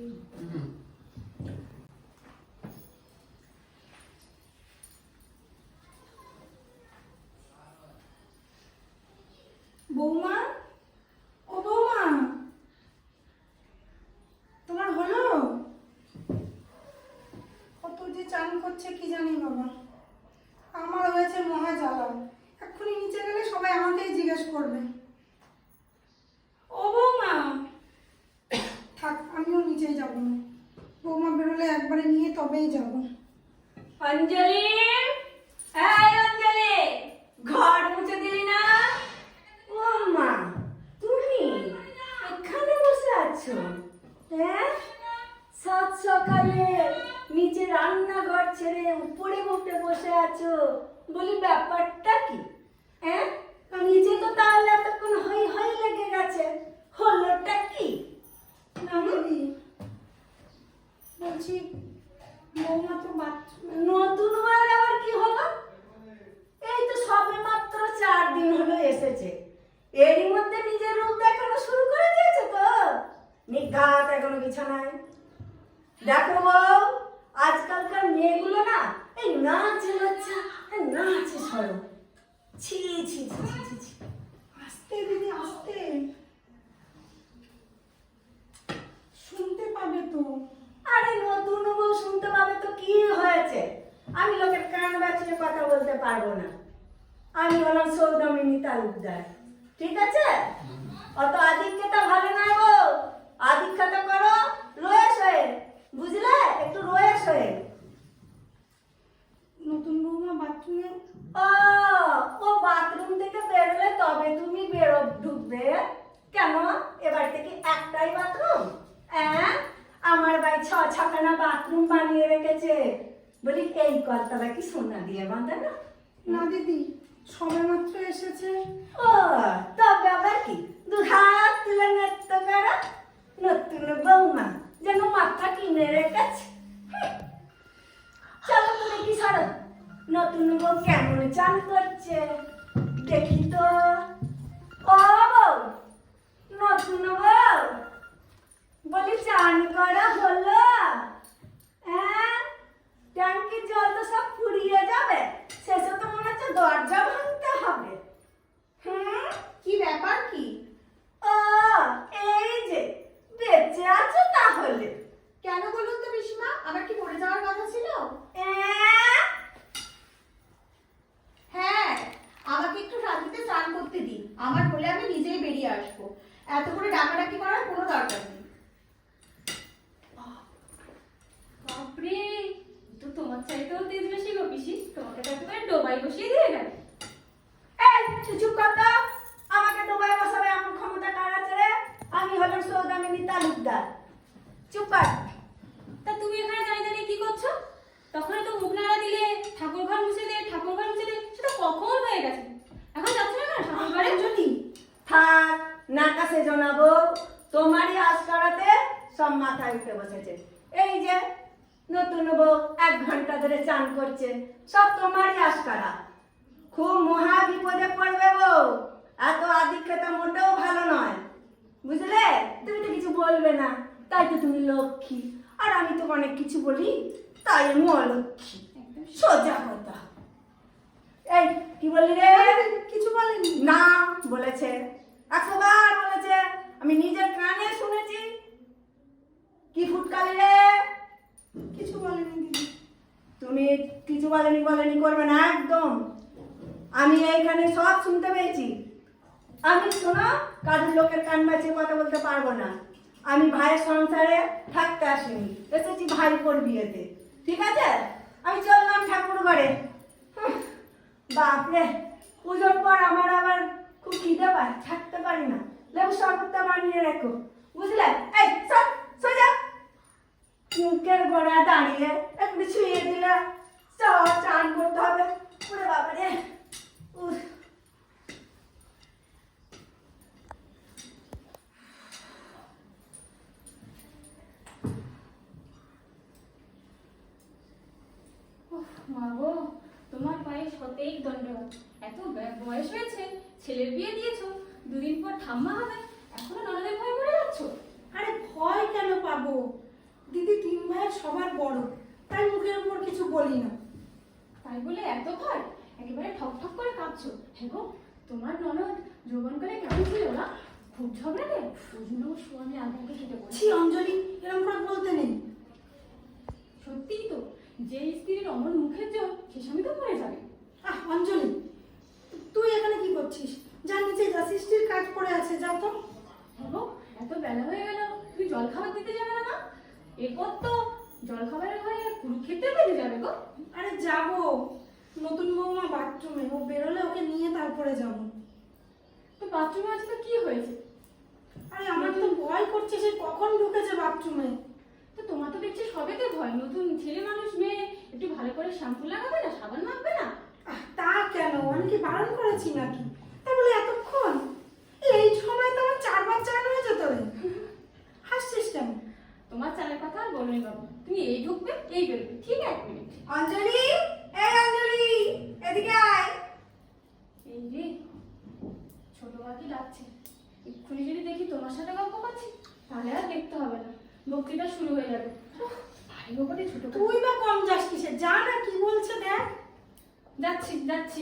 বৌমা, ও বৌমা, তোমার হলো? কত যে চান করছে কি জানি বাবা। আমার হয়েছে মহা জ্বালা। এক্ষুনি নিচে গেলে সবাই আমাকেই জিজ্ঞেস করবে। ও বৌমা, থাক, আমিও নিচেই যাবো না। বৌমা বেরোলে একবারে নিয়ে তবেই যাবো। অঞ্জলি, এই অঞ্জলি, ঘর মুছে দিলি না? ও মা, তুমি এখানে বসে আছো? হ্যাঁ, সাত সকালে নিচে রান্নাঘর ছেড়ে উপরে উঠে বসে আছো, বলি ব্যাপারটা কি? হ্যাঁ, নিচে তো তাহলে এতক্ষণ হই হই লেগে গেছে, হলোটা কি? না দিদি, বলছি বৌমা তো বাথরুমে। নতুন বউয়ের আবার কি হলো? এই তো সবে মাত্র 4 দিন হলো এসেছে, এরই মধ্যে নিজের রূপ দেখানো শুরু করে দিয়েছে তো। নিঘাত এখনো বিছানায়। দেখো বউ, আজকালকার মেয়েগুলো না এই নাচে লজ্জা, নাচে সরম। ছি ছি ছি ছি ছি ছি। আস্তে দিদি, আস্তে, শুনতে পাবে তো। আরে নতুন বউ শুনতে পাবে তো কি হয়েছে? আমি লোকের কান বাঁচিয়ে কথা বলতে পারবো না। আমি হলাম সৌদামিনী তালুকদার, ঠিক আছে? অত আদিক্ষেতা ভালো নয় গো। আদিক্ষেতা করো রয়ে শোয়ে, বুঝলে? একটু রয়ে শোয়ে। নতুন বৌমা বাথরুমে। ও, ও বাথরুম থেকে বেরোলে তবে তুমি ঢুকবে? কেন, এবার থেকে একটাই বাথরুম? হ্যাঁ, আমার ভাই 6-6খানা বাথরুম বানিয়ে রেখেছে। বলি এই কলতলা কি সোনা দিয়ে বাঁধা না? না দিদি, সবে মাত্র এসেছে। ও, তবে আবার কি 2 হাত তুলে নৃত্য করা? নতুন বৌমা যেন মাথা কিনে রেখেছে। চলো তো দেখি, সরো। নতুন বউ কেমন চান করছে দেখি তো। ও বউ, নতুন বউ, বলি চান করা হলো? হ্যাঁ, ট্যাঙ্কির জল তো সব ফুরিয়ে যাবে, শেষে তো মনে হচ্ছে দরজা ভাঙতে হবে। কি ব্যাপার কি? ও, এই যে বেঁচে আছো তাহলে। কেন বলুন তো পিসিমা, আমার কি মরে যাওয়ার কথা ছিল? হ্যাঁ, আমাকে একটু শান্তিতে স্নান করতে দিন। আমার হলে আমি নিজেই বেরিয়ে আসবো। এত করে ডাকাডাকি করার কোনো দরকার নেই। বাপরে, তো তোমার চাইতেও তেজ বেশি গো পিসি। তোমাকে তো একেবারে ডোবাই বসিয়ে দিয়ে গেল। এই চুপ কর তো। আমাকে ডোবায় বসাবে এমন ক্ষমতা কার আছে রে? আমি হলাম সৌদামিনী তালুকদার। চুপ কর। তা তুমি এখানে দাঁড়িয়ে দাঁড়িয়ে কি করছো? তখন তো মুখ নাড়া দিলে ঠাকুর ঘর মুছে দে, ঠাকুর ঘর মুছে দে, সেটা কখন হয়ে গেছে। এখন যাচ্ছ না কেন ঠাকুর ঘরে? যদি থাক, নাকাশে জানাবো। তোমারই আস্কারাতে সব মাথায় উঠে বসেছে। এই যে নতুন বউ 1 ঘন্টা ধরে চান করছে, সব তোমারই আস্কারা। খুব মহা বিপদে পড়বে বউ। এত আদিক্ষেতা মোটেও ভালো নয়, বুঝলে? তুমি তো কিছু বলবে না, তাই তো তুমি লক্ষ্মী। আর আমি তো অনেক কিছু বলি, তাই আমি অলক্ষ্মী। সোজা কথা। এই কি বললি রে? কিছু বলেনি। না, বলেছে, 100 বার বলেছে, আমি নিজের কানে শুনেছি। কি ফুটকালি রে? কিছু বলেনি দিদি। তুমি কিছু বলেনি করবে না একদম। আমি এইখানে সব শুনতে পেয়েছি। আমি শোনো, কাজের লোকের কান বাঁচিয়ে কথা বলতে পারবো না। আমি ভাইয়ের সংসারে থাকতে আসিনি, এসেছি ভাইপোর বিয়েতে, ঠিক আছে? আমি চললাম ঠাকুর ঘরে। বাপরে, পুজোর পর আমার আবার খুব খিদে পায়, থাকতে পারি না। লেবু শরবতটা বানিয়ে রেখো, বুঝলে? এই সব সোজা মুখের গোড়া দাঁড়িয়ে একটু ছুঁয়ে দিলে চান করতে হবে। ওরে বাবারে, মা গো, তোমার পায়ে সতেই দণ্ডবাদ। এত বয়স হয়েছে, ছেলের বিয়ে দিয়েছো, 2 দিন পর ঠাম্মা হবে, এখনো ননদের ভয় করে যাচ্ছ? আরে ভয় কেন পাবো? সবার বড়, তাই মুখের উপর কিছু বলি না। তাই বলে এত ভয়? একেবারে ঠক ঠক করে কাঁদছো। হ্যাঁ গো, তোমার ননদ যৌবনকালে কেমন ছিল না? খুব ঝগড়াটে। ওই জন্য ওর স্বামী আগে কেটে পড়ে। ছি অঞ্জলি, এরকম করে বলতে নেই। সত্যিই তো, যে স্ত্রীর অমন মুখের জোর সে স্বামী তো মরে যাবে। অঞ্জলি, তুই এখানে কি করছিস? যা নিচে যা, সৃষ্টির কাজ পড়ে আছে, যা তো। হ্যাঁ গো, এত বেলা হয়ে গেল, তুমি জল খাবার দিতে যাবে না? এরপর তো জল খাবারের হয়ে কুরুক্ষেত্রে বেঁধে যাবে গো। আরে যাবো, নতুন বৌমা বাথরুমে, ও বেরোলে ওকে নিয়ে তারপরে যাব। তো বাথরুমে আছে তো কি হয়েছে? আরে আমার তো ভয় করছে, সে কখন ঢুকেছে বাথরুমে। তো তোমার তো দেখছি সবেতে ভয়। নতুন ছেলে মানুষ, মেয়ে একটু ভালো করে শ্যাম্পু লাগাবে না, সাবান মাখবে না? তা কেন, আমি কি বারণ করেছি নাকি? তা বলে এতক্ষণ? এই সময় তো আমার 4 বার চান হয়ে যেত রে। হাসছিস কেন? তোমার চালের কথা আর বলনি বাবু, তুমি এই ঢুকবে এই বেরোবে, ঠিক 1 মিনিট। অঞ্জলি, এই অঞ্জলি, এদিকে আয়। এই রে, ছোট বাকি ডাকছে। এক্ষুনি যদি দেখি তোমার সাথে গল্প করছি, তাহলে আর দেখতে হবে না, বক্তৃতা শুরু হয়ে যাবে। ভাই গোপনে ছোট তুই বা কম যাস কিসে? যা না, কি বলছে দেখ। যাচ্ছি যাচ্ছি।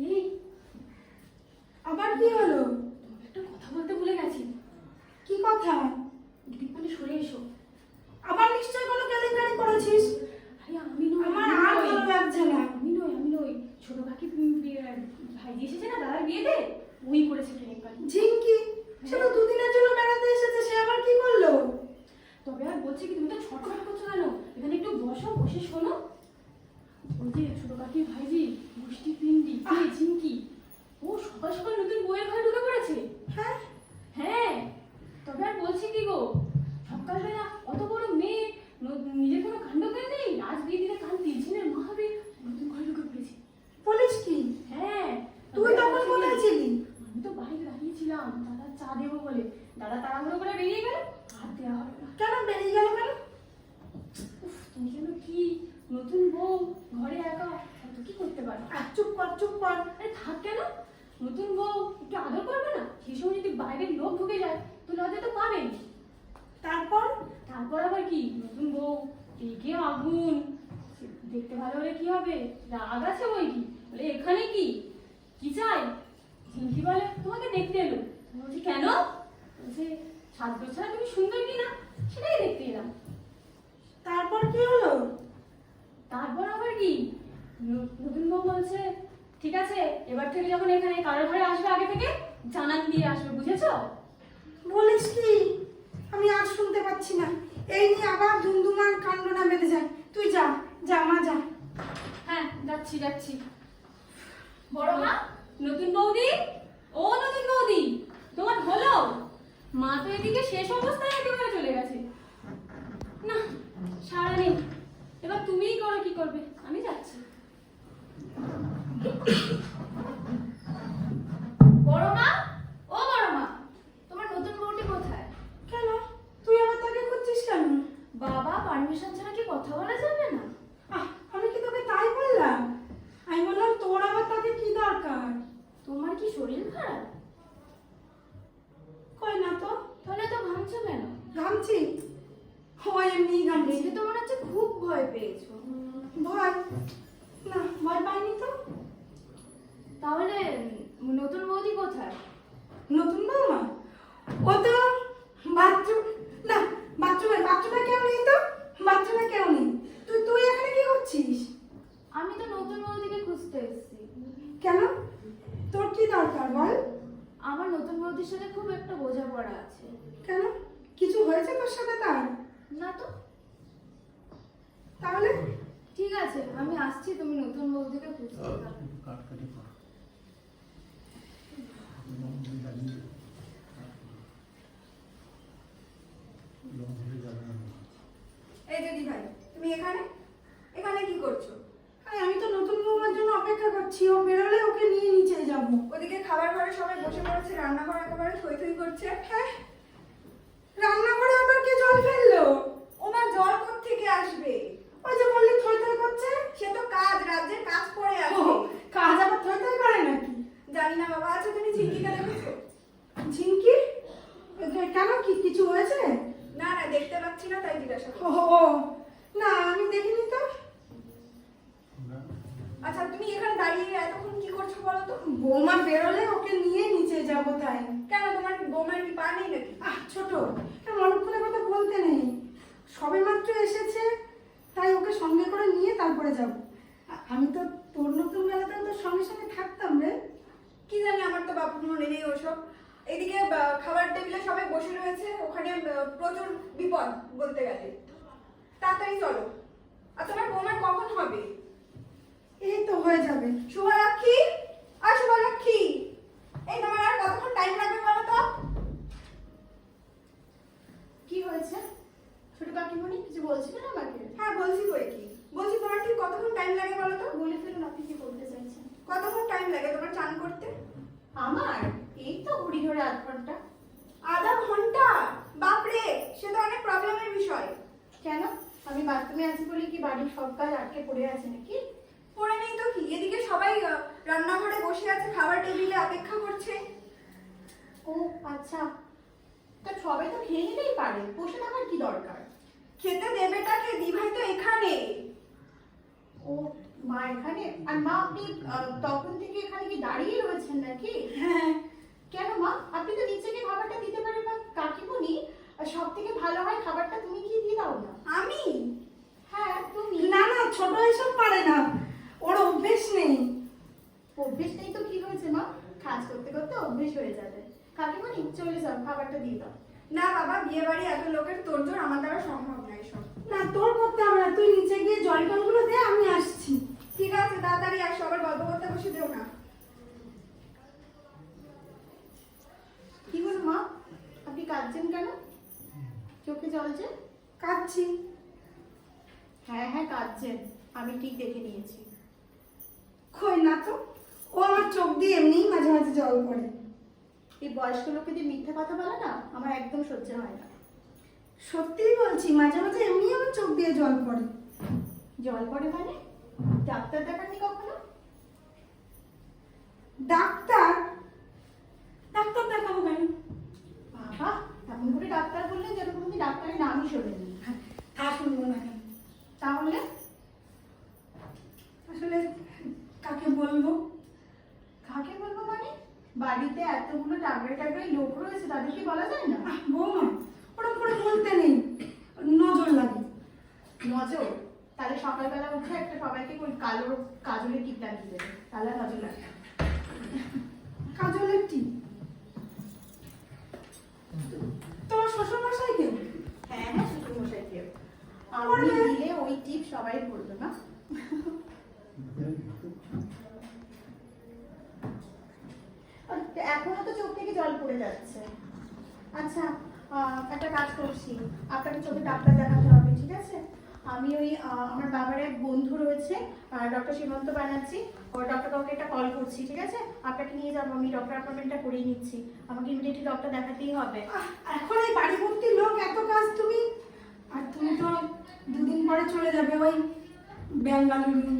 এই, আবার কি হলো? তোমাকে একটা কথা বলতে ভুলে গেছি। কি কথা? এদিক মানে সরে এসো। আবার নিশ্চয় কোনো কেলেঙ্কারি করেছিস। আরে আমি নই, আমার আমি আর নই। ভালো লাগছে না। আমি নই। ছোট কাকি ভাই এসেছে না দাদার বিয়েতে, ওই করেছে কেলেঙ্কারি। ঝিঙ্কি, সে তো 2 দিনের জন্য বেড়াতে এসেছে, সে আবার কি করলো? তবে আর বলছে কি, তুমি তো ছটফট করছো কেন? এখানে একটু বসো, বসে শোনো। ওই যে ছোট কাকির ভাইজি গোষ্ঠী পিন্ডি ঝিঙ্কি, ও সকাল সকাল নতুন বইয়ের ঘরে ঢুকে পড়েছে। হ্যাঁ? হ্যাঁ, তবে আর বলছি কি গো, সকালবেলা অত বড় মেয়ে, নিজের কোনো কাণ্ড জ্ঞান নেই, আজ বিয়ে দিলে কাল 3 দিনের মা হবে, নতুন ঘরে ঢুকে পড়েছে। বলিস কি? হ্যাঁ। তুই তখন কোথায় ছিলি? আমি তো বাইরে দাঁড়িয়েছিলাম দাদা চা দেবো বলে। দাদা তাড়াহুড়ো করে বেরিয়ে গেল, আর দেওয়া হলো না। কেন বেরিয়ে গেল কেন? উফ, তুমি যেন কি নতুন বউ, ঘরে একা, এত কি করতে পারো? চুপ কর, চুপ কর। আরে থাক কেন, নতুন বউ একটু আদর করবে না? সেই সময় যদি বাইরের লোক ঢুকে যায় তো লজ্জা তো পাবেন। তারপর? তারপর আবার কি, নতুন বউ একে আগুন, দেখতে ভালো হলে কি হবে, রাগ আছে বই কি, বলে এখানে কি কি চাই? ঝিঙ্কি বলে তোমাকে দেখতে এলো। বলছি কেন? বলছে সাজগোজ ছাড়া তুমি সুন্দর কি না, সেটাই দেখতে এলাম। তারপর কি হলো? তারপর আবার কি, নতুন বউ বলছে ঠিক আছে, এবার থেকে যখন এখানে কারোর ঘরে আসবে আগে থেকে জানান দিয়ে আসবে, বুঝেছো? বলিস কি? আমি আর শুনতে পাচ্ছি না। এই নিয়ে আবার ধুমধুমার কাণ্ড না বেঁধে যায়। তুই যা, যা মা, যা। হ্যাঁ যাচ্ছি। বড় মা, নতুন বৌদি, ও নতুন বৌদি, তোমার হলো? মা তো এদিকে শেষ অবস্থায় একেবারে চলে গেছে। না, সারা নেই। এবার তুমিই করো, কি করবে, আমি যাচ্ছি। বড় মা, ও বড় মা, তোমার নতুন বউটি কোথায়? কেন? তুই আবার তাকে খুঁজছিস কেন? বাবা পারমিশন ছাড়া কি কথা বলা যাবে না? আমি কি তোকে তাই বললাম? আমি বললাম তোর আবার তাকে কি দরকার? তোমার কি শরীর খারাপ? কই না তো। তাহলে তো ঘামছো কেন? ঘামছি? ও এমনি ঘামছি। দেখে তো মনে হচ্ছে খুব ভয় পেয়েছো। ভয়? না, ভয় পাইনি তো। তাহলে নতুন বৌদি কোথায়? নতুন বৌমা? ও তো বাথরুম, না বাথরুমে কেউ নেই তো। বাথরুমে কেউ নেই। তুই এখানে কি করছিস? আমি তো নতুন বৌদিকে খুঁজতে এসেছি। কেন? তোর কি দরকার বল? আমার নতুন বৌদির সাথে খুব একটা বোঝাপড়া আছে। কেন? কিছু হয়েছে তোর সাথে তার? না তো। তাহলে ঠিক আছে, আমি আসছি, তুমি নতুন বৌদিকে খুঁজতে থাকো। এই দিদি ভাই, তুমি এখানে এখানে কি করছো? আরে আমি তো নতুন বৌমার জন্য অপেক্ষা করছি। ও বেরোলে ওকে নিয়ে নিচে যাবো। ওদিকে খাবার ঘরে সবাই বসে পড়েছে, রান্নাঘর একেবারে থই থই করছে। হ্যাঁ, রান্নাঘরে আবার কে জল ফেললো? ওনার জল কোত্থেকে আসবে? ওই যে বললি থই থই করছে। সে তো কাজ, রাজ্যের কাজ পড়ে ও, আছে। কাজ আবার থই থই করে নাকি? জানি না বাবা। আচ্ছা তুমি ঝিঙ্কিটা দেখেছো? ঝিঙ্কি? কেন, কি কিছু হয়েছে? না দেখতে পাচ্ছি না, তাই ও না, আমি দেখিনি তো। আচ্ছা তুমি এখানে দাঁড়িয়ে এতক্ষণ কি করছো বলো তো? বৌমা বেরোলে ওকে নিয়ে নিচে যাবো তাই। কেন তোমার বৌমার কি পা নেই নাকি? ছোট, অনেকক্ষণের কথা বলতে নেই, সবে মাত্র এসেছে, তাই ওকে সঙ্গে করে নিয়ে তারপরে যাব। আমি তো তোর নতুন বেলাতে তোর সঙ্গে সঙ্গে থাকতাম রে। কি জানি, আমার তো বাপুর মনে নেই ওসব। এদিকে খাবার টেবিলে সবাই বসে রয়েছে, ওখানে প্রচুর বিপদ বলতে গেলে। তাড়াতাড়ি চলো। আর তোমার বৌমার কখন হবে? এই তো হয়ে যাবে। শুভলক্ষ্মী, আর শুভলক্ষ্মী, এই তোমার আর কতক্ষণ টাইম লাগবে বলো তো? কি হয়েছে ছোট কাকিমণি, কিছু বলছিলেন আমাকে? হ্যাঁ বলছি, বই কি বলছি, তোমার ঠিক কতক্ষণ টাইম লাগে বলো তো? বলে ফেলুন আপনি কি বলতে চাইছেন। কতক্ষণ টাইম লাগে তোমার চান করতে? আমার এই তো ঘড়ি ধরে 8 ঘন্টা। আধা ঘন্টা? বাপরে, সে তো অনেক প্রবলেমের বিষয়। কেন, আমি বাথরুমে আছি বলে কি বাড়ির সব কাজ আটকে পড়ে আছে নাকি? পড়ে নেই তো কি, এদিকে সবাই রান্নাঘরে বসে আছে, খাবার টেবিলে অপেক্ষা করছে। ও আচ্ছা, তা সবাই তো খেয়ে নিলেই পারে, বসে থাকার কি দরকার? খেতে দেবেটাকে, দিভাই তো এখানে। ও মা এখানে? আর মা আপনি তখন থেকে এখানে কি দাঁড়িয়ে রয়েছেন নাকি? হ্যাঁ, কেন মা, আপনি তো নিচে গিয়ে খাবারটা দিতে পারেন। বা কাকিমণি, সব থেকে ভালো হয় খাবারটা তুমি গিয়ে দিয়ে দাও না। আমি? হ্যাঁ তুমি। না না, ছোট এসব পারে না, ওর অভ্যেস নেই। অভ্যেস নেই তো কি হয়েছে মা, কাজ করতে করতে অভ্যেস হয়ে যাবে। কাকিমণি চলে যাও, খাবারটা দিয়ে দাও। না বাবা, বিয়ে বাড়ি এত লোকের তোড়জোড় আমার দ্বারা সম্ভব নয় সব। না, তোর করতে হবে না, তুই নিচে গিয়ে জল টলগুলো দে, আমি আসছি। ঠিক আছে, তাড়াতাড়ি আসো, আবার গল্প করতে বসে দেও না। কি হলো মা, আপনি কাঁদছেন কেন? চোখে জল যে? কাচ্ছি। হ্যাঁ হ্যাঁ কাঁদছেন, আমি ঠিক দেখে নিয়েছি। কই না তো, ও আমার চোখ দিয়ে এমনিই মাঝে মাঝে জল পড়ে। এই বয়স্ক লোকেদের মিথ্যে কথা বলে না আমার একদম সহ্য হয় না। সত্যিই বলছি, মাঝে মাঝে এমনি আমার চোখ দিয়ে জল পড়ে। জল পড়ে মানে? ডাক্তার দেখাননি কখনো? ডাক্তার? ডাক্তার দেখাবো কেন? বাবা, এমন করে ডাক্তার বললেন যেন কোনোদিন ডাক্তারের নামই শোনেনি। তা শুনবো না কেন? তাহলে আসলে কাকে বলবো? কাকে বলবো মানে? বাড়িতে এতগুলো টাগড়ে টাগড়ে লোক রয়েছে, তাদেরকে বলা যায় না? বৌমা, ওরকম করে বলতে নেই, নজর লাগে। নজর? তাহলে সকালবেলা উঠে একটা সবাইকে ওই কালো কাজলের টিপ লাগিয়ে দেবে, তাহলে নজর লাগে। কাজলের টিপ? তোমার শ্বশুর মশাই কেউ? হ্যাঁ হ্যাঁ, শ্বশুর মশাই কেউ। আর ওরে। উনি দিলে ওই টিপ সবাই পড়বে না। এখনো তো চোখ থেকে জল পড়ে যাচ্ছে। আচ্ছা, একটা কাজ করছি, আপনাকে চোখে ডাক্তার দেখাতে হবে, ঠিক আছে? আমি ওই আমার বাবার এক বন্ধু রয়েছে, ডক্টর সীমন্ত ব্যানার্জি, ওর ডক্টর কাউকে একটা কল করছি, ঠিক আছে? আপনাকে নিয়ে যাবো, আমি ডক্টর অ্যাপয়েন্টমেন্টটা করিয়ে নিচ্ছি। আমাকে ইমিডিয়েটলি ডক্টর দেখাতেই হবে। এখন এই বাড়ি ভর্তি লোক, এত কাজ তুমি, আর তুমি তো দুদিন পরে চলে যাবে ওই বেঙ্গালুরু।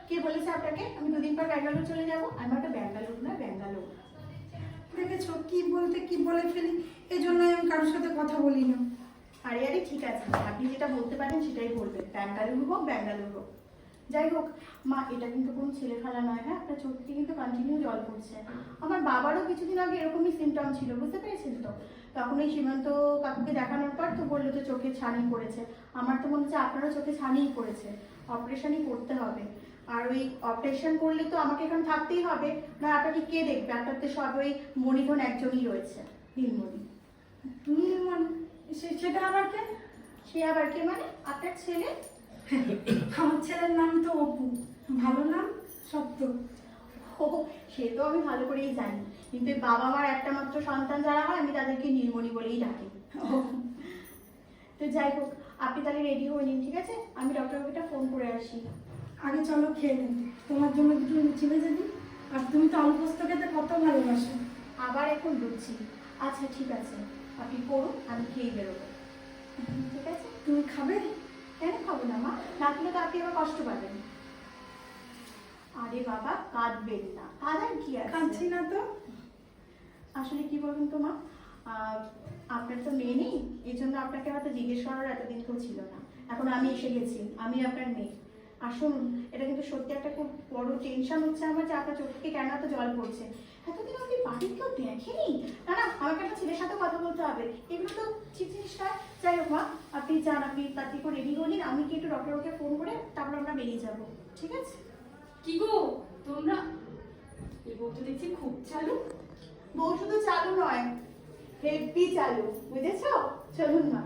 কে বলেছে আপনাকে আমি দুদিন পর ব্যাঙ্গালোর চলে যাবো? আমি একটা ব্যাঙ্গালোর না, ব্যাঙ্গালোর। দেখেছো কি বলতে কি বলে ফেলি, এই জন্যই আমি কারোর সাথে কথা বলি না। আরে আরে ঠিক আছে, আপনি যেটা বলতে পারেন সেটাই বলবেন, ব্যাঙ্গালুরু হোক ব্যাঙ্গালুরু হোক। যাই হোক মা, এটা কিন্তু কোনো ছেলে খেলা নয়। হ্যাঁ, আপনার চোখ থেকে কিন্তু কন্টিনিউ জল পড়ছে। আমার বাবারও কিছুদিন আগে এরকমই সিমটম ছিল, বুঝতে পেরেছেন তো? তখন ওই সীমান্ত কাকুকে দেখানোর পর তো বললো তো চোখে ছানি পড়েছে। আমার তো মনে হচ্ছে আপনারও চোখে ছানিই পড়েছে, অপারেশনই করতে হবে। আর ওই অপারেশন করলে তো আমাকে এখানে থাকতেই হবে, না আপনাকে কে দেখবে? আপনার তো সব ওই মণিধন একজনই রয়েছে, নীলমণি। তুমি সেটা আবার কে? সে আবার কে মানে? আপনার ছেলে। আমার ছেলের নাম তো অপু, ভালো নাম, শব্দ। ও, সে তো আমি ভালো করেই জানি, কিন্তু এই বাবা মার একটা মাত্র সন্তান যারা হয় আমি তাদেরকে নীলমণি বলেই ডাকি। তো যাই হোক, আপনি তাহলে রেডি হয়ে নিন, ঠিক আছে? আমি ডক্টরকে ফোন করে আসি। আগে চলো খেয়ে নেবে, তোমার জন্য দুটো লুচি ভেজে দিই, আর তুমি তো আলু পোস্ত খেতে কত ভালোবাসো। আবার এখন লুচি? আচ্ছা ঠিক আছে, আপনি করুন, আমি খেয়ে বেরোবো, ঠিক আছে? তুমি খাবে? কেন খাবো না মা, না খেলে তো আপনি আবার কষ্ট পাবেন। আরে বাবা কাঁদবেন না, কাঁদার কি আছে? খাচ্ছি না তো। আসলে কি বলুন তো মা, আপনার তো মেয়ে নেই, এই জন্য আপনাকে হয়তো জিজ্ঞেস করার এতদিন কেউ ছিল না। এখন আমি এসে গেছি, আমি আপনার মেয়ে। আসুন, এটা কিন্তু সত্যি একটা খুব বড় টেনশন হচ্ছে আমার যে আপনার চোখ থেকে কেন এত জল পড়ছে। এতদিন আপনি বাড়ির কেউ দেখেনি? না না, আমাকে একটা ছেলের সাথে কথা বলতে হবে, এগুলো তো ঠিক জিনিস নয়। যাই হোক মা, আপনি যান, আপনি তাড়াতাড়ি করে রেডি হলেন, আমি কি একটু ডক্টরকে ফোন করে তারপর আমরা বেরিয়ে যাবো, ঠিক আছে? কি গো তোমরা, এই বউ তো দেখছি খুব চালু। বউ শুধু চালু নয়, হেভি চালু, বুঝেছো? চলুন মা।